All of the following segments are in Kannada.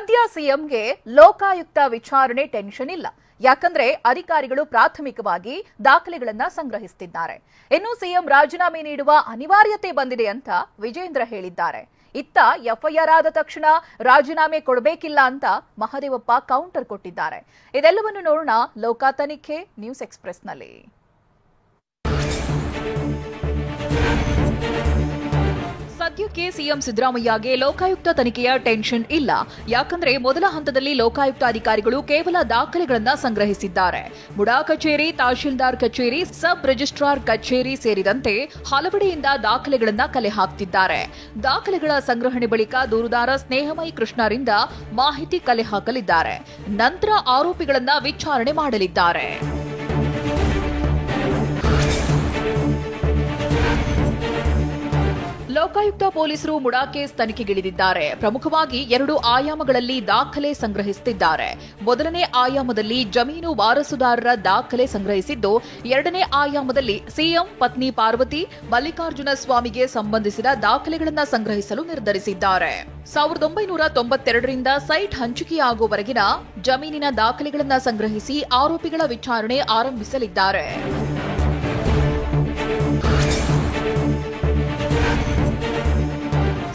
ಸದ್ಯ ಸಿಎಂಗೆ ಲೋಕಾಯುಕ್ತ ವಿಚಾರಣೆ ಟೆನ್ಷನ್ ಇಲ್ಲ. ಯಾಕಂದ್ರೆ ಅಧಿಕಾರಿಗಳು ಪ್ರಾಥಮಿಕವಾಗಿ ದಾಖಲೆಗಳನ್ನ ಸಂಗ್ರಹಿಸುತ್ತಿದ್ದಾರೆ. ಇನ್ನು ಸಿಎಂ ರಾಜೀನಾಮೆ ನೀಡುವ ಅನಿವಾರ್ಯತೆ ಬಂದಿದೆ ಅಂತ ವಿಜೇಂದ್ರ ಹೇಳಿದ್ದಾರೆ. ಇತ್ತ ಎಫ್ಐಆರ್ ಆದ ತಕ್ಷಣ ರಾಜೀನಾಮೆ ಕೊಡಬೇಕಿಲ್ಲ ಅಂತ ಮಹದೇವಪ್ಪ ಕೌಂಟರ್ ಕೊಟ್ಟಿದ್ದಾರೆ. ಇದೆಲ್ಲವನ್ನು ನೋಡೋಣ ಲೋಕಾ ತನಿಖೆ ನ್ಯೂಸ್ ಎಕ್ಸ್‌ಪ್ರೆಸ್‌ನಲ್ಲಿ. ಸದ್ಯಕ್ಕೆ ಸಿಎಂ ಸಿದ್ದರಾಮಯ್ಯಗೆ ಲೋಕಾಯುಕ್ತ ತನಿಖೆಯ ಟೆನ್ಷನ್ ಇಲ್ಲ. ಯಾಕಂದ್ರೆ ಮೊದಲ ಹಂತದಲ್ಲಿ ಲೋಕಾಯುಕ್ತ ಅಧಿಕಾರಿಗಳು ಕೇವಲ ದಾಖಲೆಗಳನ್ನ ಸಂಗ್ರಹಿಸಿದ್ದಾರೆ. ಮುಡಾ ಕಚೇರಿ, ತಹಶೀಲ್ದಾರ್ ಕಚೇರಿ, ಸಬ್ ರಿಜಿಸ್ಟ್ರಾರ್ ಕಚೇರಿ ಸೇರಿದಂತೆ ಹಲವೆಡೆಯಿಂದ ದಾಖಲೆಗಳನ್ನ ಕಲೆ ಹಾಕ್ತಿದ್ದಾರೆ. ದಾಖಲೆಗಳ ಸಂಗ್ರಹಣೆ ಬಳಿಕ ದೂರುದಾರ ಸ್ನೇಹಮಯಿ ಕೃಷ್ಣರಿಂದ ಮಾಹಿತಿ ಕಲೆ ಹಾಕಲಿದ್ದಾರೆ. ನಂತರ ಆರೋಪಿಗಳನ್ನ ವಿಚಾರಣೆ ಮಾಡಲಿದ್ದಾರೆ. ಲೋಕಾಯುಕ್ತ ಪೊಲೀಸರು ಮುಡಾ ಕೇಸ್ ತನಿಖೆಗಿಳಿದಿದ್ದಾರೆ. ಪ್ರಮುಖವಾಗಿ 2 ಆಯಾಮಗಳಲ್ಲಿ ದಾಖಲೆ ಸಂಗ್ರಹಿಸುತ್ತಿದ್ದಾರೆ. ಮೊದಲನೇ ಆಯಾಮದಲ್ಲಿ ಜಮೀನು ವಾರಸುದಾರರ ದಾಖಲೆ ಸಂಗ್ರಹಿಸಿದ್ದು, 2ನೇ ಆಯಾಮದಲ್ಲಿ ಸಿಎಂ ಪತ್ನಿ ಪಾರ್ವತಿ, ಮಲ್ಲಿಕಾರ್ಜುನ ಸ್ವಾಮಿಗೆ ಸಂಬಂಧಿಸಿದ ದಾಖಲೆಗಳನ್ನು ಸಂಗ್ರಹಿಸಲು ನಿರ್ಧರಿಸಿದ್ದಾರೆ. 1992ರಿಂದ ಸೈಟ್ ಹಂಚಿಕೆಯಾಗುವವರೆಗಿನ ಜಮೀನಿನ ದಾಖಲೆಗಳನ್ನು ಸಂಗ್ರಹಿಸಿ ಆರೋಪಿಗಳ ವಿಚಾರಣೆ ಆರಂಭಿಸಲಿದ್ದಾರೆ.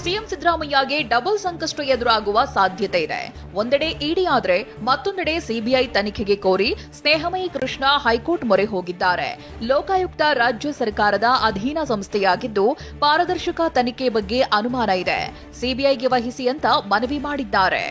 ಸಿಎಂ ಸಿದ್ದರಾಮಯ್ಯಗೆ ಡಬಲ್ ಸಂಕಷ್ಟ ಎದುರಾಗುವ ಸಾಧ್ಯತೆ ಇದೆ. ಒಂದೆಡೆ ಇಡಿ ಆದರೆ ಮತ್ತೊಂದೆಡೆ ಸಿಬಿಐ ತನಿಖೆಗೆ ಕೋರಿ ಸ್ನೇಹಮಯಿ ಕೃಷ್ಣ ಹೈಕೋರ್ಟ್ ಮೊರೆ ಹೋಗಿದ್ದಾರೆ. ಲೋಕಾಯುಕ್ತ ರಾಜ್ಯ ಸರ್ಕಾರದ ಅಧೀನ ಸಂಸ್ಥೆಯಾಗಿದ್ದು ಪಾರದರ್ಶಕ ತನಿಖೆ ಬಗ್ಗೆ ಅನುಮಾನ ಇದೆ. ಸಿಬಿಐಗೆ ವಹಿಸಿ ಅಂತ ಮನವಿ ಮಾಡಿದ್ದಾರೆ.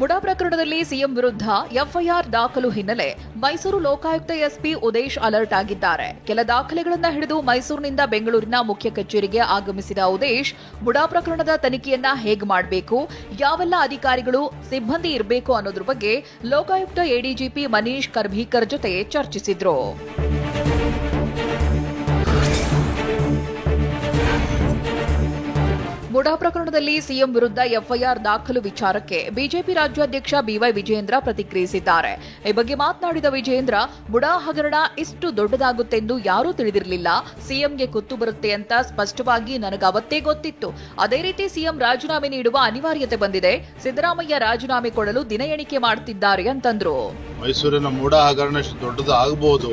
ಮುಡಾ ಪ್ರಕರಣದಲ್ಲಿ ಸಿಎಂ ವಿರುದ್ಧ ಎಫ್ಐಆರ್ ದಾಖಲು ಹಿನ್ನೆಲೆ ಮೈಸೂರು ಲೋಕಾಯುಕ್ತ ಎಸ್ಪಿ ಉದೇಶ್ ಅಲರ್ಟ್ ಆಗಿದ್ದಾರೆ. ಕೆಲ ದಾಖಲೆಗಳನ್ನು ಹಿಡಿದು ಮೈಸೂರಿನಿಂದ ಬೆಂಗಳೂರಿನ ಮುಖ್ಯ ಕಚೇರಿಗೆ ಆಗಮಿಸಿದ ಉದೇಶ್ ಮುಡಾ ಪ್ರಕರಣದ ತನಿಖೆಯನ್ನ ಹೇಗೆ ಮಾಡಬೇಕು, ಯಾವೆಲ್ಲ ಅಧಿಕಾರಿಗಳು ಸಿಬ್ಬಂದಿ ಇರಬೇಕು ಅನ್ನೋದ್ರ ಬಗ್ಗೆ ಲೋಕಾಯುಕ್ತ ಎಡಿಜಿಪಿ ಮನೀಶ್ ಕರ್ಭೀಕರ್ ಜೊತೆ ಚರ್ಚಿಸಿದ್ರು. ಮುಡಾ ಪ್ರಕರಣದಲ್ಲಿ ಸಿಎಂ ವಿರುದ್ಧ ಎಫ್ಐಆರ್ ದಾಖಲು ವಿಚಾರಕ್ಕೆ ಬಿಜೆಪಿ ರಾಜ್ಯಾಧ್ಯಕ್ಷ ಬಿವೈ ವಿಜೇಂದ್ರ ಪ್ರತಿಕ್ರಿಯಿಸಿದ್ದಾರೆ. ಈ ಬಗ್ಗೆ ಮಾತನಾಡಿದ ವಿಜೇಂದ್ರ, ಮುಡಾ ಹಗರಣ ಇಷ್ಟು ದೊಡ್ಡದಾಗುತ್ತೆಂದು ಯಾರೂ ತಿಳಿದಿರಲಿಲ್ಲ. ಸಿಎಂಗೆ ಕುತ್ತು ಬರುತ್ತೆ ಅಂತ ಸ್ಪಷ್ಟವಾಗಿ ನನಗವತ್ತೇ ಗೊತ್ತಿತ್ತು. ಅದೇ ರೀತಿ ಸಿಎಂ ರಾಜೀನಾಮೆ ನೀಡುವ ಅನಿವಾರ್ಯತೆ ಬಂದಿದೆ. ಸಿದ್ದರಾಮಯ್ಯ ರಾಜೀನಾಮೆ ಕೊಡಲು ದಿನ ಎಣಿಕೆ ಮಾಡುತ್ತಿದ್ದಾರೆ ಅಂತಂದ್ರು. ಮೈಸೂರಿನ ಮುಡಾ ಹಗರಣ ಇಷ್ಟು ದೊಡ್ಡದು ಆಗಬಹುದು,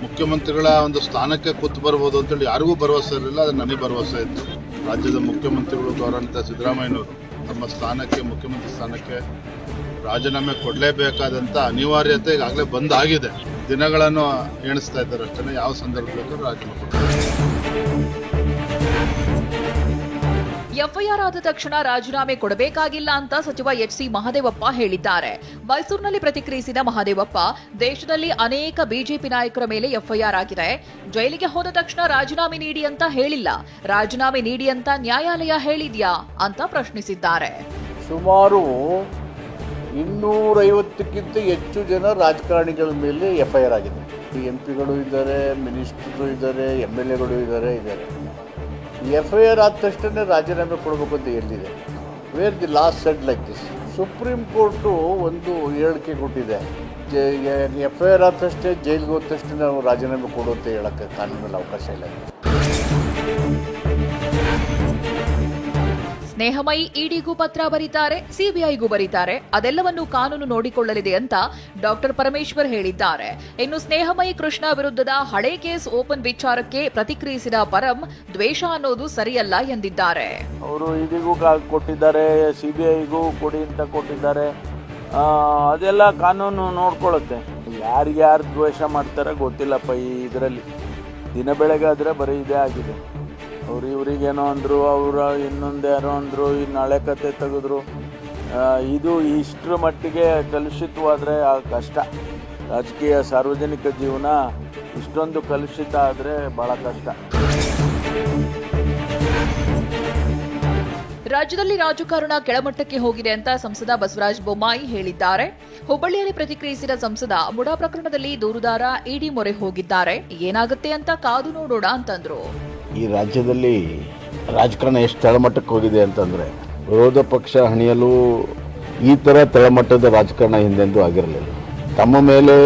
ಮುಖ್ಯಮಂತ್ರಿಗಳ ಒಂದು ಸ್ಥಾನಕ್ಕೆ ಕೂತು ಬರಬಹುದು ಅಂತೇಳಿ ಯಾರಿಗೂ ಭರವಸೆ ಇರಲಿಲ್ಲ. ಅದು ನನಗೆ ಭರವಸೆ ಇತ್ತು. ರಾಜ್ಯದ ಮುಖ್ಯಮಂತ್ರಿಗಳು ಗೌರವಾನ್ವಿತ ಸಿದ್ದರಾಮಯ್ಯನವರು ತಮ್ಮ ಸ್ಥಾನಕ್ಕೆ, ಮುಖ್ಯಮಂತ್ರಿ ಸ್ಥಾನಕ್ಕೆ ರಾಜೀನಾಮೆ ಕೊಡಲೇಬೇಕಾದಂಥ ಅನಿವಾರ್ಯತೆ ಈಗಾಗಲೇ ಬಂದಾಗಿದೆ. ದಿನಗಳನ್ನು ಎಣಿಸ್ತಾ ಇದ್ದಾರೆ ಅಷ್ಟೇ. ಯಾವ ಸಂದರ್ಭದಲ್ಲೂ ರಾಜೀನಾಮೆ ಕೊಡಬೇಕು. ಎಫ್ಐಆರ್ ಆದ ತಕ್ಷಣ ರಾಜೀನಾಮೆ ಕೊಡಬೇಕಾಗಿಲ್ಲ ಅಂತ ಸಚಿವ ಎಚ್ಸಿ ಮಹದೇವಪ್ಪ ಹೇಳಿದ್ದಾರೆ. ಮೈಸೂರಿನಲ್ಲಿ ಪ್ರತಿಕ್ರಿಯಿಸಿದ ಮಹದೇವಪ್ಪ, ದೇಶದಲ್ಲಿ ಅನೇಕ ಬಿಜೆಪಿ ನಾಯಕರ ಮೇಲೆ ಎಫ್ಐಆರ್ ಆಗಿದೆ. ಜೈಲಿಗೆ ಹೋದ ತಕ್ಷಣ ರಾಜೀನಾಮೆ ನೀಡಿ ಅಂತ ಹೇಳಿಲ್ಲ. ರಾಜೀನಾಮೆ ನೀಡಿ ಅಂತ ನ್ಯಾಯಾಲಯ ಹೇಳಿದ್ಯಾ ಅಂತ ಪ್ರಶ್ನಿಸಿದ್ದಾರೆ. ಸುಮಾರು 250ಕ್ಕಿಂತ ಹೆಚ್ಚು ಜನ ರಾಜಕಾರಣಿಗಳ ಮೇಲೆ ಎಫ್ಐಆರ್ ಆಗಿದೆ. ಎಂಪಿಗಳು ಇದ್ದಾರೆ, ಮಿನಿಸ್ಟರ್ಗಳು ಇದ್ದಾರೆ, MLAಗಳು ಇದ್ದಾರೆ. ಎಫ್ಐಆರ್ ಆದ ತಕ್ಷಣ ರಾಜೀನಾಮೆ ಕೊಡಬೇಕು ಅಂತ ಎಲ್ಲಿದೆ? Where the last shed like this? Supreme court ಒಂದು ಹೇಳಿಕೆ ಕೊಟ್ಟಿದೆ, ಎಫ್ಐಆರ್ ಆದ ತಕ್ಷಣ ಜೈಲಿಗೆ ಹೋದ ತಕ್ಷಣ ನಾವು ರಾಜೀನಾಮೆ ಕೊಡು ಅಂತ ಹೇಳಕ್ಕೆ ಕಾನೂನಲ್ಲಿ ಅವಕಾಶ ಇಲ್ಲ. ಸ್ನೇಹಮಯಿ ಇಡಿಗೂ ಪತ್ರ ಬರೀತಾರೆ, ಸಿಬಿಐಗೂ ಬರೀತಾರೆ. ಅದೆಲ್ಲವನ್ನು ಕಾನೂನು ನೋಡಿಕೊಳ್ಳಲಿದೆ ಅಂತ ಡಾಕ್ಟರ್ ಪರಮೇಶ್ವರ್ ಹೇಳಿದ್ದಾರೆ. ಇನ್ನು ಸ್ನೇಹಮಯಿ ಕೃಷ್ಣ ವಿರುದ್ಧದ ಹಳೆ ಕೇಸ್ ಓಪನ್ ವಿಚಾರಕ್ಕೆ ಪ್ರತಿಕ್ರಿಯಿಸಿದ ಪರಂ, ದ್ವೇಷ ಅನ್ನೋದು ಸರಿಯಲ್ಲ ಎಂದಿದ್ದಾರೆ. ಅವರು ಇಡಿಗೂ ಕೊಟ್ಟಿದ್ದಾರೆ, ಸಿಬಿಐಗೂ ಕೊಡಿ ಅಂತ ಕೊಟ್ಟಿದ್ದಾರೆ. ಅದೆಲ್ಲ ಕಾನೂನು ನೋಡ್ಕೊಳ್ಳುತ್ತೆ. ಯಾರ್ಯಾರು ದ್ವೇಷ ಮಾಡ್ತಾರೆ ಗೊತ್ತಿಲ್ಲಪ್ಪ. ಈ ಇದರಲ್ಲಿ ದಿನ ಬೆಳಗಾದ್ರೆ ಬರೀ ಇದೇ ಆಗಿದೆ. ಅವ್ರು ಇವ್ರಿಗೇನೋ ಅಂದರು, ಅವರ ಇನ್ನೊಂದು ಯಾರೋ ಅಂದರು, ಇನ್ನು ಹಳೆ ಕತೆ ತೆಗೆದ್ರು. ಇದು ಇಷ್ಟರ ಮಟ್ಟಿಗೆ ಕಲುಷಿತವಾದರೆ ಕಷ್ಟ. ರಾಜಕೀಯ ಸಾರ್ವಜನಿಕ ಜೀವನ ಇಷ್ಟೊಂದು ಕಲುಷಿತ ಆದರೆ ಭಾಳ ಕಷ್ಟ. ರಾಜ್ಯದಲ್ಲಿ ರಾಜಕಾರಣ ಕೆಳಮಟ್ಟಕ್ಕೆ ಹೋಗಿದೆ ಅಂತ ಸಂಸದ ಬಸವರಾಜ ಬೊಮ್ಮಾಯಿ ಹೇಳಿದ್ದಾರೆ. ಹುಬ್ಬಳ್ಳಿಯಲ್ಲಿ ಪ್ರತಿಕ್ರಿಯಿಸಿದ ಸಂಸದ, ಮುಡಾ ಪ್ರಕರಣದಲ್ಲಿ ದೂರುದಾರ ಇಡಿ ಮೊರೆ ಹೋಗಿದ್ದಾರೆ, ಏನಾಗುತ್ತೆ ಅಂತ ಕಾದು ನೋಡೋಣ ಅಂತಂದ್ರು. ಈ ರಾಜ್ಯದಲ್ಲಿ ರಾಜಕಾರಣ ಎಷ್ಟು ತಳಮಟ್ಟಕ್ಕೆ ಹೋಗಿದೆ ಅಂತಂದರೆ, ವಿರೋಧ ಪಕ್ಷ ಹಣಿಯಲು ಈ ಥರ ತಳಮಟ್ಟದ ರಾಜಕಾರಣ ಹಿಂದೆಂದೂ ಆಗಿರಲಿಲ್ಲ. ತಮ್ಮ ಮೇಲೆ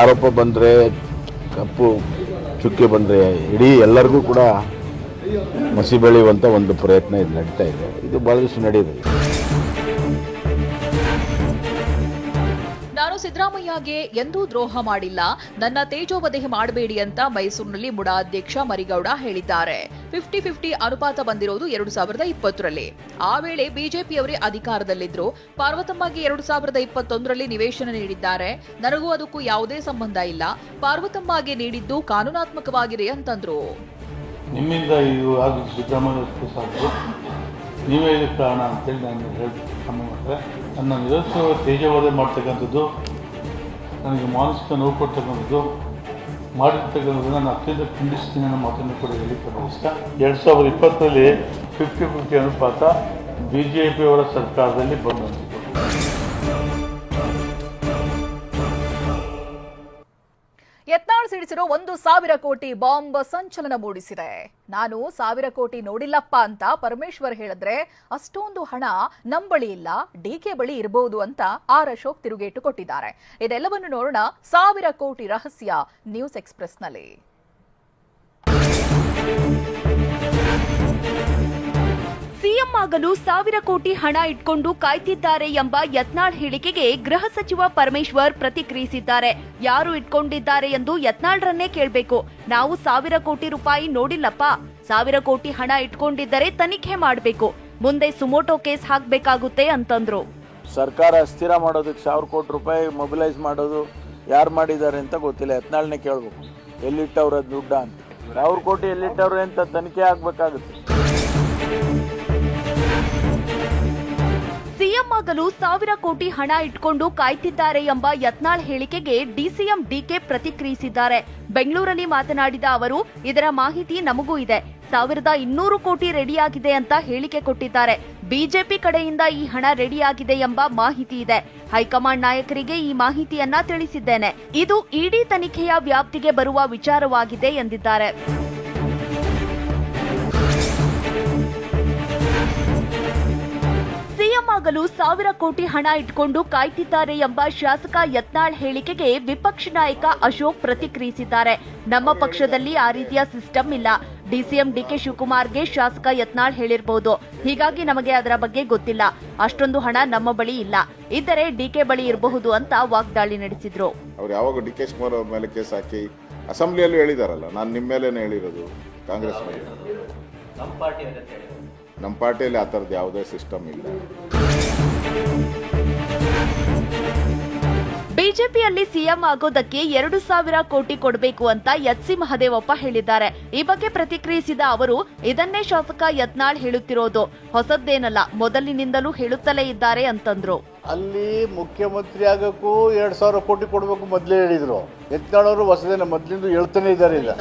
ಆರೋಪ ಬಂದರೆ ಕಪ್ಪು ಚುಕ್ಕೆ ಬಂದರೆ ಇಡೀ ಎಲ್ಲರಿಗೂ ಕೂಡ ಮಸಿ ಬೆಳೆಯುವಂಥ ಒಂದು ಪ್ರಯತ್ನ ಇದು ನಡೀತಾ ಇದೆ. ಇದು ಭಾಳ ದಿವಸ ನಡೆಯುತ್ತೆ. ನಾನು ಸಿದ್ದರಾಮಯ್ಯಗೆ ಎಂದೂ ದ್ರೋಹ ಮಾಡಿಲ್ಲ, ನನ್ನ ತೇಜೋವಧೆ ಮಾಡಬೇಡಿ ಅಂತ ಮೈಸೂರಿನಲ್ಲಿ ಮುಡಾ ಅಧ್ಯಕ್ಷ ಮರಿಗೌಡ ಹೇಳಿದ್ದಾರೆ. 50-50 ಅನುಪಾತ ಬಂದಿರೋದು 2020ರಲ್ಲಿ. ಆ ವೇಳೆ ಬಿಜೆಪಿಯವರೇ ಅಧಿಕಾರದಲ್ಲಿದ್ರು. ಪಾರ್ವತಮ್ಮಗೆ 2021ರಲ್ಲಿ ನಿವೇಶನ ನೀಡಿದ್ದಾರೆ. ನನಗೂ ಅದಕ್ಕೂ ಯಾವುದೇ ಸಂಬಂಧ ಇಲ್ಲ. ಪಾರ್ವತಮ್ಮಗೆ ನೀಡಿದ್ದು ಕಾನೂನಾತ್ಮಕವಾಗಿದೆ ಅಂತಂದ್ರು. ನಿಮ್ಮಿಂದ ಇದು ಆಗಿ ಸಿದ್ದರಾಮಯ್ಯ ಸಾಕು, ನೀವೇ ಇದಕ್ಕೆ ಕಾರಣ ಅಂತೇಳಿ ನಾನು ಹೇಳ್ತೀನಿ. ನನ್ನ ನಿರಂತರ ತೇಜೋವಧೆ ಮಾಡ್ತಕ್ಕಂಥದ್ದು, ನನಗೆ ಮಾನಸಿಕ ನೋವು ಕೊಡ್ತಕ್ಕಂಥದ್ದು ಮಾಡಿರ್ತಕ್ಕಂಥದ್ದು ನಾನು ಅತ್ಯಂತ ಖಂಡಿಸ್ತೀನಿ ಅನ್ನೋ ಮಾತನ್ನು ಕೂಡ ಹೇಳಿಕ್ಕೆ ಇಷ್ಟ. 2020ರಲ್ಲಿ 50-50 ಅನುಪಾತ ಬಿಜೆಪಿಯವರ ಸರ್ಕಾರದಲ್ಲಿ ಬಂದಂಥದ್ದು. ಯತ್ನಾಳ್ ಸಿಡಿಸಿರೋ 1,000 ಕೋಟಿ ಬಾಂಬ್ ಸಂಚಲನ ಮೂಡಿಸಿದೆ. ನಾನು 1,000 ಕೋಟಿ ನೋಡಿಲ್ಲಪ್ಪ ಅಂತ ಪರಮೇಶ್ವರ್ ಹೇಳಿದ್ರೆ ಅಷ್ಟೊಂದು ಹಣ ನಮ್ ಬಳಿ ಇಲ್ಲ, ಡಿಕೆ ಬಳಿ ಇರಬಹುದು ಅಂತ ಆರ್ ಅಶೋಕ್ ತಿರುಗೇಟು ಕೊಟ್ಟಿದ್ದಾರೆ. ಇದೆಲ್ಲವನ್ನು ನೋಡೋಣ 1,000 ಕೋಟಿ ರಹಸ್ಯ ನ್ಯೂಸ್ ಎಕ್ಸ್‌ಪ್ರೆಸ್‌ನಲ್ಲಿ. ಸಿಎಂ ಆಗಲು 1,000 ಕೋಟಿ ಹಣ ಇಟ್ಕೊಂಡು ಕಾಯ್ತಿದ್ದಾರೆ ಎಂಬ ಯತ್ನಾಳ್ ಹೇಳಿಕೆಗೆ ಗೃಹ ಸಚಿವ ಪರಮೇಶ್ವರ್ ಪ್ರತಿಕ್ರಿಯಿಸಿದ್ದಾರೆ. ಯಾರು ಇಟ್ಕೊಂಡಿದ್ದಾರೆ ಎಂದು ಯತ್ನಾಳ್ರನ್ನೇ ಕೇಳಬೇಕು. ನಾವು 1,000 ಕೋಟಿ ರೂಪಾಯಿ ನೋಡಿಲ್ಲಪ್ಪ. 1,000 ಕೋಟಿ ಹಣ ಇಟ್ಕೊಂಡಿದ್ದರೆ ತನಿಖೆ ಮಾಡಬೇಕು, ಮುಂದೆ ಸುಮೋಟೋ ಕೇಸ್ ಹಾಕಬೇಕಾಗುತ್ತೆ ಅಂತಂದ್ರು. ಸರ್ಕಾರ ಅಸ್ಥಿರ ಮಾಡೋದಕ್ಕೆ 1,000 ಕೋಟಿ ರೂಪಾಯಿ ಮೊಬಿಲೈಸ್ ಮಾಡೋದು ಯಾರು ಮಾಡಿದ್ದಾರೆ ಅಂತ ಗೊತ್ತಿಲ್ಲ. ಯತ್ನಾಳ್ನೇ ಕೇಳಬೇಕು, ಎಲ್ಲಿಟ್ಟವ್ರ ದುಡ್ಡ ಅಂತ. 1,000 ಕೋಟಿ ಎಲ್ಲಿಟ್ಟವ್ರೆ ಅಂತ ತನಿಖೆ ಆಗ್ಬೇಕಾಗುತ್ತೆ. ಸಿಎಂ ಆಗಲು 1,000 ಕೋಟಿ ಹಣ ಇಟ್ಕೊಂಡು ಕಾಯ್ತಿದ್ದಾರೆ ಎಂಬ ಯತ್ನಾಳ್ ಹೇಳಿಕೆಗೆ ಡಿಸಿಎಂ ಡಿಕೆ ಪ್ರತಿಕ್ರಿಯಿಸಿದ್ದಾರೆ. ಬೆಂಗಳೂರಲ್ಲಿ ಮಾತನಾಡಿದ ಅವರು, ಇದರ ಮಾಹಿತಿ ನಮಗೂ ಇದೆ. 1,200 ಕೋಟಿ ರೆಡಿಯಾಗಿದೆ ಅಂತ ಹೇಳಿಕೆ ಕೊಟ್ಟಿದ್ದಾರೆ. ಬಿಜೆಪಿ ಕಡೆಯಿಂದ ಈ ಹಣ ರೆಡಿಯಾಗಿದೆ ಎಂಬ ಮಾಹಿತಿ ಇದೆ. ಹೈಕಮಾಂಡ್ ನಾಯಕರಿಗೆ ಈ ಮಾಹಿತಿಯನ್ನ ತಿಳಿಸಿದ್ದೇನೆ. ಇದು ಇಡಿ ತನಿಖೆಯ ವ್ಯಾಪ್ತಿಗೆ ಬರುವ ವಿಚಾರವಾಗಿದೆ ಎಂದಿದ್ದಾರೆ. ಸಿಎಂ ಆಗಲು 1,000 ಕೋಟಿ ಹಣ ಇಟ್ಕೊಂಡು ಕಾಯ್ತಿದ್ದಾರೆ ಎಂಬ ಶಾಸಕ ಯತ್ನಾಳ್ ಹೇಳಿಕೆಗೆ ವಿಪಕ್ಷ ನಾಯಕ ಅಶೋಕ್ ಪ್ರತಿಕ್ರಿಯಿಸಿದ್ದಾರೆ. ನಮ್ಮ ಪಕ್ಷದಲ್ಲಿ ಆ ರೀತಿಯ ಸಿಸ್ಟಮ್ ಇಲ್ಲ. ಡಿಸಿಎಂ ಡಿಕೆ ಶಿವಕುಮಾರ್ಗೆ ಶಾಸಕ ಯತ್ನಾಳ್ ಹೇಳಿರಬಹುದು, ಹೀಗಾಗಿ ನಮಗೆ ಅದರ ಬಗ್ಗೆ ಗೊತ್ತಿಲ್ಲ. ಅಷ್ಟೊಂದು ಹಣ ನಮ್ಮ ಬಳಿ ಇಲ್ಲ, ಇದ್ದರೆ ಡಿಕೆ ಬಳಿ ಇರಬಹುದು ಅಂತ ವಾಗ್ದಾಳಿ ನಡೆಸಿದ್ರು. ಅವ್ರು ಯಾವಾಗ ಡಿಕೆ ಶಿವಕುಮಾರ್ ಅವ್ರ ಮೇಲೆ ಕೇಸ್ ಹಾಕಿ ಅಸೆಂಬ್ಲಿಯಲ್ಲೂ ಹೇಳಿದಾರಲ್ಲ, ನಾನು ನಿಮ್ಮ ಮೇಲೇನೆ ಹೇಳಿರೋದು, ಕಾಂಗ್ರೆಸ್ ಮೇಲೆ. ನಮ್ಮ ಪಾರ್ಟಿಯಲ್ಲಿ ಆ ಥರದ್ದು ಯಾವುದೇ ಸಿಸ್ಟಮ್ ಇಲ್ಲ. ಬಿಜೆಪಿಯಲ್ಲಿ ಸಿಎಂ ಆಗೋದಕ್ಕೆ 2,000 ಕೋಟಿ ಕೊಡಬೇಕು ಅಂತ ಎಚ್.ಸಿ. ಮಹದೇವಪ್ಪ ಹೇಳಿದ್ದಾರೆ. ಈ ಬಗ್ಗೆ ಪ್ರತಿಕ್ರಿಯಿಸಿದ ಅವರು, ಇದನ್ನೇ ಶಾಸಕ ಯತ್ನಾಳ್ ಹೇಳುತ್ತಿರೋದು ಹೊಸದ್ದೇನಲ್ಲ, ಮೊದಲಿನಿಂದಲೂ ಹೇಳುತ್ತಲೇ ಇದ್ದಾರೆ ಅಂತಂದ್ರು. ಅಲ್ಲಿ ಮುಖ್ಯಮಂತ್ರಿ ಆಗಕ್ಕೂ 2,000 ಕೋಟಿ ಕೊಡಬೇಕು ಮೊದಲೇ ಹೇಳಿದ್ರು. ಯತ್ನಾಳ್ ಅವರು ಹೊಸದೇನ, ಮೊದಲಿಂದ ಹೇಳ್ತಾನೆ ಇದ್ದಾರೆ. ಇಲ್ಲ,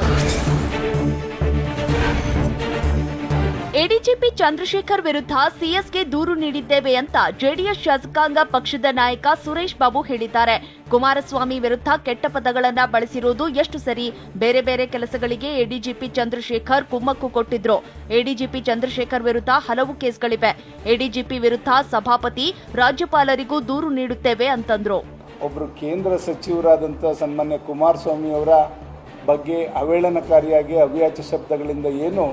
ಎಡಿಜಿಪಿ ಚಂದ್ರಶೇಖರ್ ವಿರುದ್ಧ ಸಿಎಸ್ಗೆ ದೂರು ನೀಡಿದ್ದೇವೆ ಅಂತ ಜೆಡಿಎಸ್ ಶಾಸಕಾಂಗ ಪಕ್ಷದ ನಾಯಕ ಸುರೇಶ್ ಬಾಬು ಹೇಳಿದ್ದಾರೆ. ಕುಮಾರಸ್ವಾಮಿ ವಿರುದ್ಧ ಕೆಟ್ಟ ಪದಗಳನ್ನ ಬಳಸಿರುವುದು ಎಷ್ಟು ಸರಿ? ಬೇರೆ ಬೇರೆ ಕೆಲಸಗಳಿಗೆ ಎಡಿಜಿಪಿ ಚಂದ್ರಶೇಖರ್ ಕುಮ್ಮಕ್ಕು ಕೊಟ್ಟಿದ್ರು. ಎಡಿಜಿಪಿ ಚಂದ್ರಶೇಖರ್ ವಿರುದ್ಧ ಹಲವು ಕೇಸ್ಗಳಿವೆ. ಎಡಿಜಿಪಿ ವಿರುದ್ಧ ಸಭಾಪತಿ, ರಾಜ್ಯಪಾಲರಿಗೂ ದೂರು ನೀಡುತ್ತೇವೆ ಅಂತಂದ್ರು. ಒಬ್ಬರು ಕೇಂದ್ರ ಸಚಿವರಾದಂಥ ಸನ್ಮಾನ್ಯ ಕುಮಾರಸ್ವಾಮಿ ಅವರ ಬಗ್ಗೆ ಅವೇಳನಕಾರಿಯಾಗಿ ಅವ್ಯಾಚ್ಯ ಶಬ್ದಗಳಿಂದ ಏನು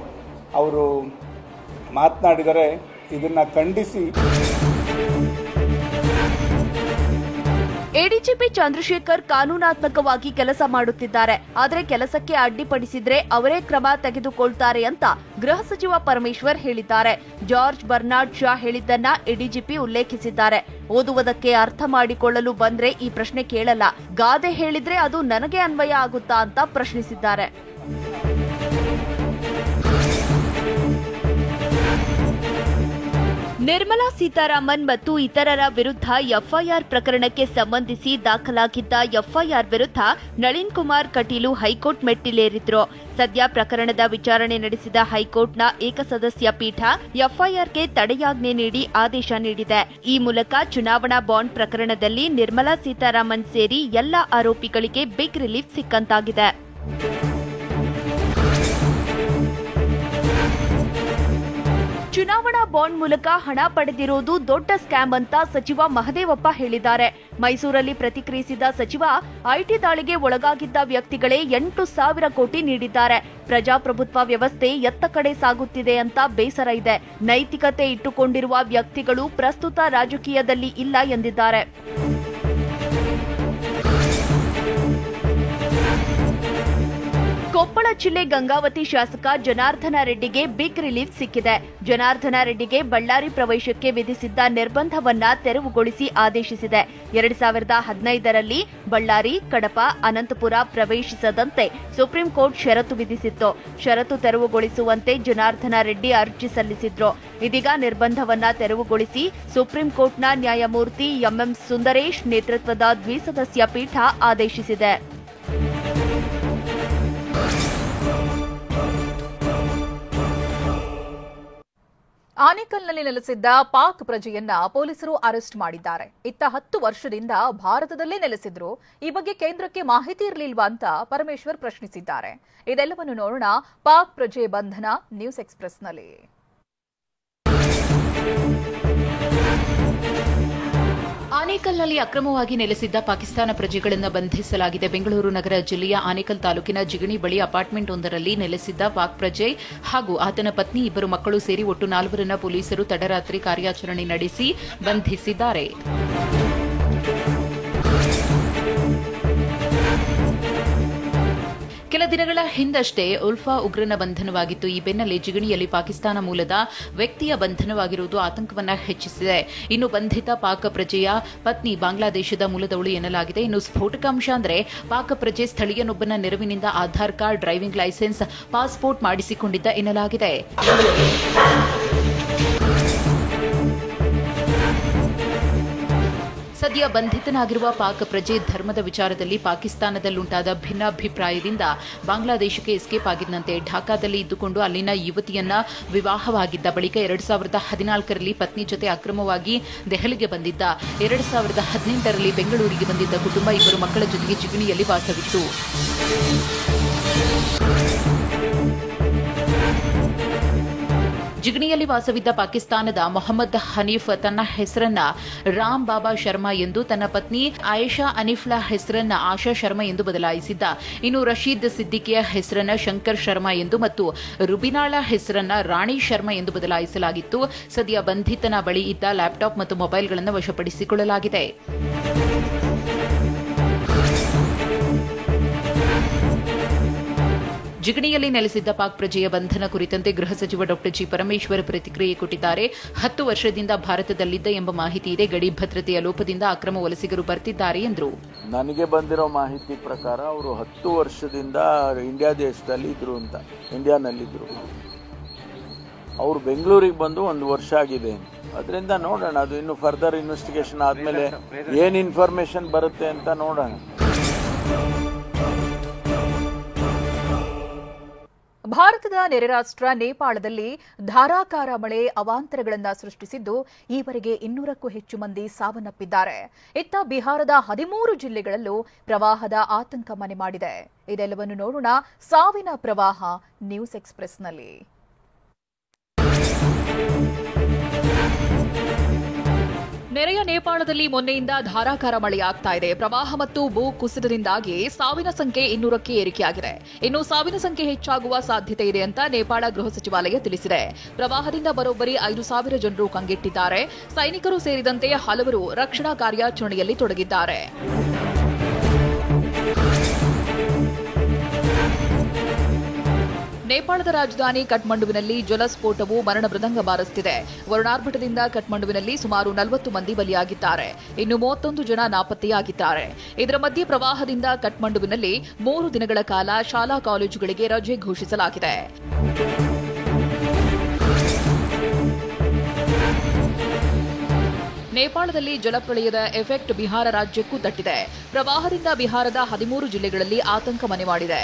ಅವರು ಮಾತನಾಡಿದರೆ, ಇದನ್ನ ಖಂಡಿಸಿ ಎಡಿಜಿಪಿ ಚಂದ್ರಶೇಖರ್ ಕಾನೂನಾತ್ಮಕವಾಗಿ ಕೆಲಸ ಮಾಡುತ್ತಿದ್ದಾರೆ. ಆದರೆ ಕೆಲಸಕ್ಕೆ ಅಡ್ಡಿಪಡಿಸಿದ್ರೆ ಅವರೇ ಕ್ರಮ ತೆಗೆದುಕೊಳ್ತಾರೆ ಅಂತ ಗೃಹ ಸಚಿವ ಪರಮೇಶ್ವರ್ ಹೇಳಿದ್ದಾರೆ. ಜಾರ್ಜ್ ಬರ್ನಾರ್ಡ್ ಶಾ ಹೇಳಿದ್ದನ್ನ ಎಡಿಜಿಪಿ ಉಲ್ಲೇಖಿಸಿದ್ದಾರೆ. ಓದುವುದಕ್ಕೆ ಅರ್ಥ ಮಾಡಿಕೊಳ್ಳಲು ಬಂದ್ರೆ ಈ ಪ್ರಶ್ನೆ ಕೇಳಲ್ಲ, ಗಾದೆ ಹೇಳಿದ್ರೆ ಅದು ನನಗೆ ಅನ್ವಯ ಆಗುತ್ತಾ ಅಂತ ಪ್ರಶ್ನಿಸಿದ್ದಾರೆ. ನಿರ್ಮಲಾ ಸೀತಾರಾಮನ್ ಮತ್ತು ಇತರರ ವಿರುದ್ಧ ಎಫ್ಐಆರ್ ಪ್ರಕರಣಕ್ಕೆ ಸಂಬಂಧಿಸಿ ದಾಖಲಾಗಿದ್ದ ಎಫ್ಐಆರ್ ವಿರುದ್ಧ ನಳಿನ್ ಕುಮಾರ್ ಕಟೀಲು ಹೈಕೋರ್ಟ್ ಮೆಟ್ಟಿಲೇರಿದ್ರು. ಸದ್ಯ ಪ್ರಕರಣದ ವಿಚಾರಣೆ ನಡೆಸಿದ ಹೈಕೋರ್ಟ್ನ ಏಕಸದಸ್ಯ ಪೀಠ ಎಫ್ಐಆರ್ಗೆ ತಡೆಯಾಜ್ಞೆ ನೀಡಿ ಆದೇಶ ನೀಡಿದೆ. ಈ ಮೂಲಕ ಚುನಾವಣಾ ಬಾಂಡ್ ಪ್ರಕರಣದಲ್ಲಿ ನಿರ್ಮಲಾ ಸೀತಾರಾಮನ್ ಸೇರಿ ಎಲ್ಲ ಆರೋಪಿಗಳಿಗೆ ಬಿಗ್ ರಿಲೀಫ್ ಸಿಕ್ಕಂತಾಗಿದೆ. ಚುನಾವಣಾ ಬಾಂಡ್ ಮೂಲಕ ಹಣ ಪಡೆದಿರುವುದು ದೊಡ್ಡ ಸ್ಕ್ಯಾಮ್ ಅಂತ ಸಚಿವ ಮಹದೇವಪ್ಪ ಹೇಳಿದ್ದಾರೆ. ಮೈಸೂರಲ್ಲಿ ಪ್ರತಿಕ್ರಿಯಿಸಿದ ಸಚಿವ, ಐಟಿ ದಾಳಿಗೆ ಒಳಗಾಗಿದ್ದ ವ್ಯಕ್ತಿಗಳೇ 8,000 ಕೋಟಿ ನೀಡಿದ್ದಾರೆ. ಪ್ರಜಾಪ್ರಭುತ್ವ ವ್ಯವಸ್ಥೆ ಎತ್ತ ಕಡೆ ಸಾಗುತ್ತಿದೆ ಅಂತ ಬೇಸರ ಇದೆ. ನೈತಿಕತೆ ಇಟ್ಟುಕೊಂಡಿರುವ ವ್ಯಕ್ತಿಗಳು ಪ್ರಸ್ತುತ ರಾಜಕೀಯದಲ್ಲಿ ಇಲ್ಲ ಎಂದಿದ್ದಾರೆ. ಕೊಪ್ಪಳ ಜಿಲ್ಲೆ ಗಂಗಾವತಿ ಶಾಸಕ ಜನಾರ್ದನ ರೆಡ್ಡಿಗೆ ಬಿಗ್ ರಿಲೀಫ್ ಸಿಕ್ಕಿದೆ. ಜನಾರ್ದನ ರೆಡ್ಡಿಗೆ ಬಳ್ಳಾರಿ ಪ್ರವೇಶಕ್ಕೆ ವಿಧಿಸಿದ್ದ ನಿರ್ಬಂಧವನ್ನ ತೆರವುಗೊಳಿಸಿ ಆದೇಶಿಸಿದೆ. 2015ರಲ್ಲಿ ಬಳ್ಳಾರಿ, ಕಡಪ, ಅನಂತಪುರ ಪ್ರವೇಶಿಸದಂತೆ ಸುಪ್ರೀಂ ಕೋರ್ಟ್ ಷರತ್ತು ವಿಧಿಸಿತ್ತು. ಷರತ್ತು ತೆರವುಗೊಳಿಸುವಂತೆ ಜನಾರ್ದನ ರೆಡ್ಡಿ ಅರ್ಜಿ ಸಲ್ಲಿಸಿದ್ರು. ಇದೀಗ ನಿರ್ಬಂಧವನ್ನ ತೆರವುಗೊಳಿಸಿ ಸುಪ್ರೀಂ ಕೋರ್ಟ್ನ ನ್ಯಾಯಮೂರ್ತಿ ಎಂಎಂ ಸುಂದರೇಶ್ ನೇತೃತ್ವದ ದ್ವಿಸದಸ್ಯ ಪೀಠ ಆದೇಶಿಸಿದೆ. ಆನೇಕಲ್ನಲ್ಲಿ ನೆಲೆಸಿದ್ದ ಪಾಕ್ ಪ್ರಜೆಯನ್ನ ಪೊಲೀಸರು ಅರೆಸ್ಟ್ ಮಾಡಿದ್ದಾರೆ. ಇತ್ತ 10 ವರ್ಷದಿಂದ ಭಾರತದಲ್ಲೇ ನೆಲೆಸಿದ್ರು. ಈ ಬಗ್ಗೆ ಕೇಂದ್ರಕ್ಕೆ ಮಾಹಿತಿ ಇರಲಿಲ್ವಾ ಅಂತ ಪರಮೇಶ್ವರ್ ಪ್ರಶ್ನಿಸಿದ್ದಾರೆ. ಇದೆಲ್ಲವನ್ನು ನೋಡೋಣ ಪಾಕ್ ಪ್ರಜೆ ಬಂಧನ ನ್ಯೂಸ್ ಎಕ್ಸ್‌ಪ್ರೆಸ್‌ನಲ್ಲಿ. ಆನೇಕಲ್ನಲ್ಲಿ ಅಕ್ರಮವಾಗಿ ನೆಲೆಸಿದ್ದ ಪಾಕಿಸ್ತಾನ ಪ್ರಜೆಗಳನ್ನು ಬಂಧಿಸಲಾಗಿದೆ. ಬೆಂಗಳೂರು ನಗರ ಜಿಲ್ಲೆಯ ಆನೇಕಲ್ ತಾಲೂಕಿನ ಜಿಗಣಿ ಬಳಿ ಅಪಾರ್ಟ್ಮೆಂಟ್ ಒಂದರಲ್ಲಿ ನೆಲೆಸಿದ್ದ ಪಾಕ್ ಪ್ರಜೆ ಹಾಗೂ ಆತನ ಪತ್ನಿ, 2 ಮಕ್ಕಳು ಸೇರಿ ಒಟ್ಟು 4ರನ್ನ ಪೊಲೀಸರು ತಡರಾತ್ರಿ ಕಾರ್ಯಾಚರಣೆ ನಡೆಸಿ ಬಂಧಿಸಿದ್ದಾರೆ. ಕೆಲ ದಿನಗಳ ಹಿಂದಷ್ಟೇ ಉಲ್ಫಾ ಉಗ್ರನ ಬಂಧನವಾಗಿತ್ತು. ಈ ಬೆನ್ನಲ್ಲೇ ಜಿಗಣಿಯಲ್ಲಿ ಪಾಕಿಸ್ತಾನ ಮೂಲದ ವ್ಯಕ್ತಿಯ ಬಂಧನವಾಗಿರುವುದು ಆತಂಕವನ್ನ ಹೆಚ್ಚಿಸಿದೆ. ಇನ್ನು ಬಂಧಿತ ಪಾಕ್ ಪ್ರಜೆಯ ಪತ್ನಿ ಬಾಂಗ್ಲಾದೇಶದ ಮೂಲದವಳು ಎನ್ನಲಾಗಿದೆ. ಇನ್ನು ಸ್ಫೋಟಕ ಅಂಶ ಅಂದರೆ ಪಾಕ್ ಪ್ರಜೆ ಸ್ಥಳೀಯನೊಬ್ಬನ ನೆರವಿನಿಂದ Aadhaar card, driving licence, passport ಮಾಡಿಸಿಕೊಂಡಿದ್ದ ಎನ್ನಲಾಗಿದೆ. ಸದ್ಯ ಬಂಧಿತನಾಗಿರುವ ಪಾಕ್ ಪ್ರಜೆ ಧರ್ಮದ ವಿಚಾರದಲ್ಲಿ ಪಾಕಿಸ್ತಾನದಲ್ಲುಂಟಾದ ಭಿನ್ನಾಭಿಪ್ರಾಯದಿಂದ ಬಾಂಗ್ಲಾದೇಶಕ್ಕೆ ಎಸ್ಕೇಪ್ ಆಗಿದ್ದಂತೆ. ಢಾಕಾದಲ್ಲಿ ಇದ್ದುಕೊಂಡು ಅಲ್ಲಿನ ಯುವತಿಯನ್ನ ವಿವಾಹವಾಗಿದ್ದ ಬಳಿಕ 2014ರಲ್ಲಿ ಪತ್ನಿ ಜೊತೆ ಅಕ್ರಮವಾಗಿ ದೆಹಲಿಗೆ ಬಂದಿದ್ದ. 2018ರಲ್ಲಿ ಬೆಂಗಳೂರಿಗೆ ಬಂದಿದ್ದ ಕುಟುಂಬ 2 ಮಕ್ಕಳ ಜೊತೆಗೆ ಜಿಗಣಿಯಲ್ಲಿ ವಾಸವಿತ್ತು. ಜಿಗಣಿಯಲ್ಲಿ ವಾಸವಿದ್ದ ಪಾಕಿಸ್ತಾನದ ಮೊಹಮ್ಮದ್ ಹನೀಫ್ ತನ್ನ ಹೆಸರನ್ನ ರಾಮ್ ಬಾಬಾ ಶರ್ಮಾ ಎಂದು, ತನ್ನ ಪತ್ನಿ ಆಯೇಷಾ ಅನಿಫ್ಲಾ ಹೆಸರನ್ನ ಆಶಾ ಶರ್ಮಾ ಎಂದು ಬದಲಾಯಿಸಿದ್ದ. ಇನ್ನು ರಶೀದ್ ಸಿದ್ದಿಕಿಯ ಹೆಸರನ್ನ ಶಂಕರ್ ಶರ್ಮಾ ಎಂದು ಮತ್ತು ರುಬಿನಾಳ ಹೆಸರನ್ನ ರಾಣಿ ಶರ್ಮಾ ಎಂದು ಬದಲಾಯಿಸಲಾಗಿತ್ತು. ಸದ್ಯ ಬಂಧಿತನ ಬಳಿ ಇದ್ದ ಲ್ಯಾಪ್ಟಾಪ್ ಮತ್ತು ಮೊಬೈಲ್ಗಳನ್ನು ವಶಪಡಿಸಿಕೊಳ್ಳಲಾಗಿದೆ. ಜಿಗಣಿಯಲ್ಲಿ ನೆಲೆಸಿದ್ದ ಪಾಕ್ ಪ್ರಜೆಯ ಬಂಧನ ಕುರಿತಂತೆ ಗೃಹ ಸಚಿವ ಡಾ ಜಿ ಪರಮೇಶ್ವರ್ ಪ್ರತಿಕ್ರಿಯೆ ಕೊಟ್ಟಿದ್ದಾರೆ. 10 ವರ್ಷದಿಂದ ಭಾರತದಲ್ಲಿದ್ದ ಎಂಬ ಮಾಹಿತಿ ಇದೆ. ಗಡಿ ಭದ್ರತೆಯ ಲೋಪದಿಂದ ಅಕ್ರಮ ವಲಸಿಗರು ಬರ್ತಿದ್ದಾರೆ ಎಂದರು. ನನಗೆ ಬಂದಿರೋ ಮಾಹಿತಿ ಪ್ರಕಾರ ಅವರು 10 ವರ್ಷದಿಂದ ಇಂಡಿಯಾ ದೇಶದಲ್ಲಿ ಇದ್ರು ಅಂತ, ಇಂಡಿಯಾನಲ್ಲಿದ್ದರು. ಅವರು ಬೆಂಗಳೂರಿಗೆ ಬಂದು 1 ವರ್ಷ ಆಗಿದೆ. ಅದರಿಂದ ನೋಡೋಣ, ಅದು ಇನ್ನು ಫರ್ದರ್ ಇನ್ವೆಸ್ಟಿಗೇಷನ್ ಆದಮೇಲೆ ಏನು ಇನ್ಫಾರ್ಮೇಶನ್ ಬರುತ್ತೆ ಅಂತ ನೋಡೋಣ. ಭಾರತದ ನೆರೆ ರಾಷ್ಟ್ರ ನೇಪಾಳದಲ್ಲಿ ಧಾರಾಕಾರ ಮಳೆ ಅವಾಂತರಗಳನ್ನು ಸೃಷ್ಟಿಸಿದ್ದು, ಈವರೆಗೆ 200ಕ್ಕೂ ಹೆಚ್ಚು ಮಂದಿ ಸಾವನ್ನಪ್ಪಿದ್ದಾರೆ. ಇತ್ತ ಬಿಹಾರದ 13 ಜಿಲ್ಲೆಗಳಲ್ಲೂ ಪ್ರವಾಹದ ಆತಂಕ ಮನೆ ಮಾಡಿದೆ. ಇದೆಲ್ಲವನ್ನು ನೋಡೋಣ ಸಾವಿನ ಪ್ರವಾಹ ನ್ಯೂಸ್ ಎಕ್ಸ್‌ಪ್ರೆಸ್‌ನಲ್ಲಿ. ನೆರೆಯ ನೇಪಾಳದಲ್ಲಿ ಮೊನ್ನೆಯಿಂದ ಧಾರಾಕಾರ ಮಳೆಯಾಗ್ತಾ ಇದೆ. ಪ್ರವಾಹ ಮತ್ತು ಭೂ ಕುಸಿತದಿಂದಾಗಿ ಸಾವಿನ ಸಂಖ್ಯೆ 200ಕ್ಕೆ ಏರಿಕೆಯಾಗಿದೆ. ಇನ್ನು ಸಾವಿನ ಸಂಖ್ಯೆ ಹೆಚ್ಚಾಗುವ ಸಾಧ್ಯತೆ ಇದೆ ಅಂತ ನೇಪಾಳ ಗೃಹ ಸಚಿವಾಲಯ ತಿಳಿಸಿದೆ. ಪ್ರವಾಹದಿಂದ ಬರೋಬ್ಬರಿ 5,000 ಜನರು ಕಂಗೆಟ್ಟಿದ್ದಾರೆ. ಸೈನಿಕರು ಸೇರಿದಂತೆ ಹಲವರು ರಕ್ಷಣಾ ಕಾರ್ಯಾಚರಣೆಯಲ್ಲಿ ತೊಡಗಿದ್ದಾರೆ. ನೇಪಾಳದ ರಾಜಧಾನಿ ಕಠ್ಮಂಡುವಿನಲ್ಲಿ ಜಲಸ್ಫೋಟವು ಮರಣ ಮೃದಂಗ ಬಾರಿಸುತ್ತಿದೆ. ವರುಣಾರ್ಭಟದಿಂದ ಕಠ್ಮಂಡುವಿನಲ್ಲಿ ಸುಮಾರು 40 ಮಂದಿ ಬಲಿಯಾಗಿದ್ದಾರೆ. ಇನ್ನು 31 ಜನ ನಾಪತ್ತೆಯಾಗಿದ್ದಾರೆ. ಇದರ ಮಧ್ಯೆ ಪ್ರವಾಹದಿಂದ ಕಠ್ಮಂಡುವಿನಲ್ಲಿ 3 ದಿನಗಳ ಕಾಲ ಶಾಲಾ ಕಾಲೇಜುಗಳಿಗೆ ರಜೆ ಘೋಷಿಸಲಾಗಿದೆ. ನೇಪಾಳದಲ್ಲಿ ಜಲಪ್ರಳಯದ ಎಫೆಕ್ಟ್ ಬಿಹಾರ ರಾಜ್ಯಕ್ಕೂ ತಟ್ಟಿದೆ. ಪ್ರವಾಹದಿಂದ ಬಿಹಾರದ 13 ಜಿಲ್ಲೆಗಳಲ್ಲಿ ಆತಂಕ ಮನೆ ಮಾಡಿದೆ.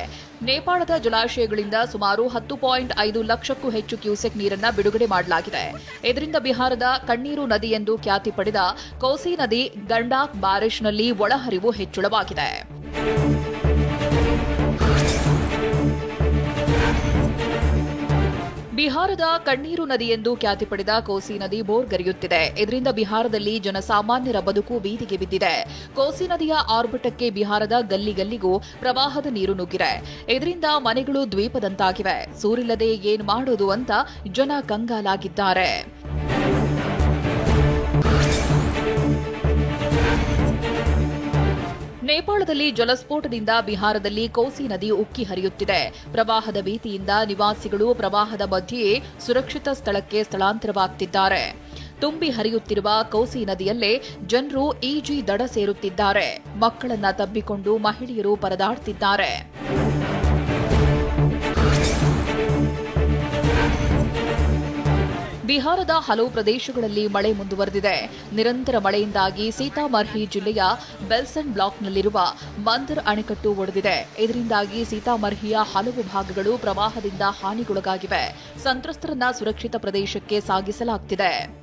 ನೇಪಾಳದ ಜಲಾಶಯಗಳಿಂದ ಸುಮಾರು 10.5 ಲಕ್ಷಕ್ಕೂ ಹೆಚ್ಚು ಕ್ಯೂಸೆಕ್ ನೀರನ್ನು ಬಿಡುಗಡೆ ಮಾಡಲಾಗಿದೆ. ಇದರಿಂದ ಬಿಹಾರದ ಕಣ್ಣೀರು ನದಿ ಎಂದು ಖ್ಯಾತಿ ಪಡೆದ ಕೋಸಿ ನದಿ ಗಂಡಾಕ್ ಬ್ಯಾರೇಜ್ನಲ್ಲಿ ಒಳಹರಿವು ಹೆಚ್ಚಳವಾಗಿದೆ. ಬಿಹಾರದ ಕಣ್ಣೀರು ನದಿ ಎಂದು ಖ್ಯಾತಿ ಪಡೆದ ಕೋಸಿ ನದಿ ಬೋರ್ಗರೆಯುತ್ತಿದೆ. ಇದರಿಂದ ಬಿಹಾರದಲ್ಲಿ ಜನಸಾಮಾನ್ಯರ ಬದುಕು ಬೀದಿಗೆ ಬಿದ್ದಿದೆ. ಕೋಸಿ ನದಿಯ ಆರ್ಭಟಕ್ಕೆ ಬಿಹಾರದ ಗಲ್ಲಿಗೂ ಪ್ರವಾಹದ ನೀರು ನುಗ್ಗಿದೆ. ಇದರಿಂದ ಮನೆಗಳು ದ್ವೀಪದಂತಾಗಿವೆ. ಸೂರಿಲ್ಲದೆ ಏನ್ ಮಾಡೋದು ಅಂತ ಜನ ಕಂಗಾಲಾಗಿದ್ದಾರೆ. ನೇಪಾಳದಲ್ಲಿ ಜಲಸ್ಫೋಟದಿಂದ ಬಿಹಾರದಲ್ಲಿ ಕೋಸಿ ನದಿ ಉಕ್ಕಿ ಹರಿಯುತ್ತಿದೆ. ಪ್ರವಾಹದ ಭೀತಿಯಿಂದ ನಿವಾಸಿಗಳು ಪ್ರವಾಹದ ಮಧ್ಯೆಯೇ ಸುರಕ್ಷಿತ ಸ್ಥಳಕ್ಕೆ ಸ್ಥಳಾಂತರವಾಗುತ್ತಿದ್ದಾರೆ. ತುಂಬಿ ಹರಿಯುತ್ತಿರುವ ಕೋಸಿ ನದಿಯಲ್ಲೇ ಜನರು ಈಜಿ ದಡ ಸೇರುತ್ತಿದ್ದಾರೆ. ಮಕ್ಕಳನ್ನ ತಬ್ಬಿಕೊಂಡು ಮಹಿಳೆಯರು ಪರದಾಡುತ್ತಿದ್ದಾರೆ. ಬಿಹಾರದ ಹಲವು ಪ್ರದೇಶಗಳಲ್ಲಿ ಮಳೆ ಮುಂದುವರೆದಿದೆ. ನಿರಂತರ ಮಳೆಯಿಂದಾಗಿ ಸೀತಾಮರ್ಹಿ ಜಿಲ್ಲೆಯ ಬೆಲ್ಸನ್ ಬ್ಲಾಕ್ನಲ್ಲಿರುವ ಮಂದರ್ ಅಣೆಕಟ್ಟು ಒಡೆದಿದೆ. ಇದರಿಂದಾಗಿ ಸೀತಾಮರ್ಹಿಯ ಹಲವು ಭಾಗಗಳು ಪ್ರವಾಹದಿಂದ ಹಾನಿಗೊಳಗಾಗಿವೆ. ಸಂತ್ರಸ್ತರನ್ನ ಸುರಕ್ಷಿತ ಪ್ರದೇಶಕ್ಕೆ ಸಾಗಿಸಲಾಗುತ್ತಿದೆ.